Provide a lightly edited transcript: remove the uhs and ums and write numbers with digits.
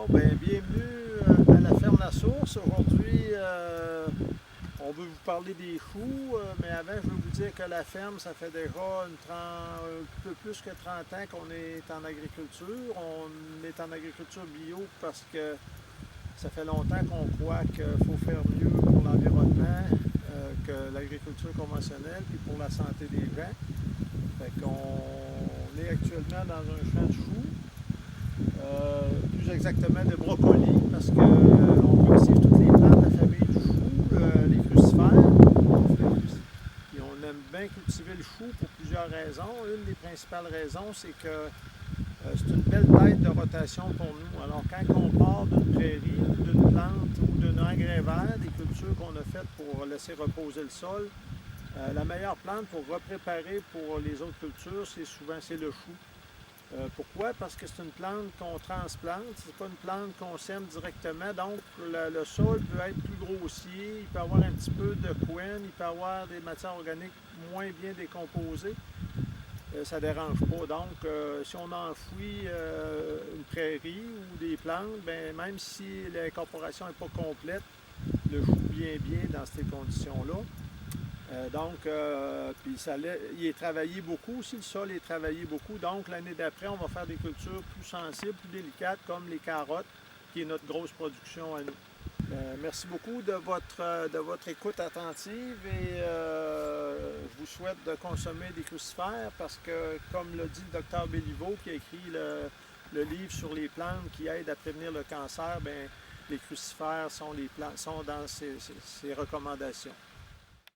Bienvenue à la ferme La Source. Aujourd'hui, on veut vous parler des choux, mais avant, je veux vous dire que la ferme, ça fait déjà un peu plus que 30 ans qu'on est en agriculture. On est en agriculture bio parce que ça fait longtemps qu'on croit qu'il faut faire mieux pour l'environnement que l'agriculture conventionnelle, puis pour la santé des gens. Fait qu'on est actuellement dans un champ de choux. Plus exactement de brocoli, parce qu'on cultive toutes les plantes de la famille du chou, les crucifères. Et on aime bien cultiver le chou pour plusieurs raisons. Une des principales raisons, c'est que c'est une belle tête de rotation pour nous. Alors quand on part d'une prairie, d'une plante ou d'un engrais vert, des cultures qu'on a faites pour laisser reposer le sol, la meilleure plante pour repréparer pour les autres cultures, c'est le chou. Pourquoi? Parce que c'est une plante qu'on transplante, c'est pas une plante qu'on sème directement, donc le sol peut être plus grossier, il peut avoir un petit peu de couenne, il peut avoir des matières organiques moins bien décomposées, ça ne dérange pas. Donc, si on enfouit une prairie ou des plantes, bien, même si l'incorporation n'est pas complète, le chou vient bien dans ces conditions-là. Puis il est travaillé beaucoup aussi, le sol est travaillé beaucoup. Donc, l'année d'après, on va faire des cultures plus sensibles, plus délicates, comme les carottes, qui est notre grosse production à nous. Merci beaucoup de votre écoute attentive et je vous souhaite de consommer des crucifères parce que, comme l'a dit le docteur Béliveau, qui a écrit le livre sur les plantes qui aident à prévenir le cancer, bien, les crucifères sont dans ses recommandations.